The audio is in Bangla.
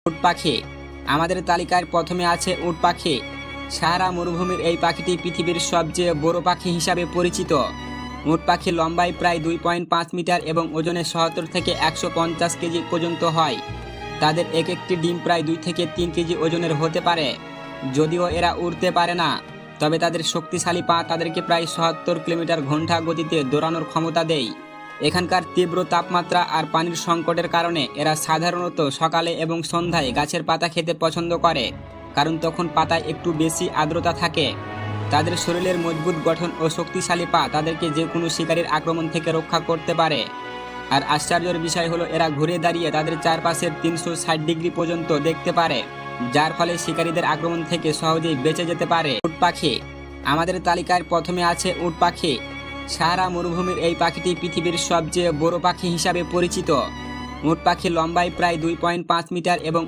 উট পাখি। আমাদের তালিকার প্রথমে আছে উট পাখি। সাহারা মরুভূমির এই পাখিটি পৃথিবীর সবচেয়ে বড় পাখি হিসাবে পরিচিত। উট পাখি লম্বায় প্রায় 2.5 মিটার এবং ওজনে 77 থেকে 150 কেজি পর্যন্ত হয়। তাদের এক একটি ডিম প্রায় 2 থেকে 3 কেজি ওজনের হতে পারে। যদিও এরা উড়তে পারে না, তবে তাদের শক্তিশালী পা তাদেরকে প্রায় 77 কিলোমিটার ঘন্টা গতিতে দৌড়ানোর ক্ষমতা দেয়। এখানকার তীব্র তাপমাত্রা আর পানির সংকটের কারণে এরা সাধারণত সকালে এবং সন্ধ্যায় গাছের পাতা খেতে পছন্দ করে, কারণ তখন পাতায় একটু বেশি আর্দ্রতা থাকে। তাদের শরীরের মজবুত গঠন ও শক্তিশালী পা তাদেরকে যে কোনো শিকারীর আক্রমণ থেকে রক্ষা করতে পারে। আর আশ্চর্যের বিষয় হলো এরা ঘুরে দাঁড়িয়ে তাদের চারপাশের 360 ডিগ্রি পর্যন্ত দেখতে পারে, যার ফলে শিকারীদের আক্রমণ থেকে সহজেই বেঁচে যেতে পারে। উট পাখি। আমাদের তালিকার প্রথমে আছে উট পাখি। সাহারা মরুভূমির এই পাখিটি পৃথিবীর সবচেয়ে বড় পাখি হিসাবে পরিচিত। উট পাখি লম্বায় প্রায় 2.5 মিটার এবং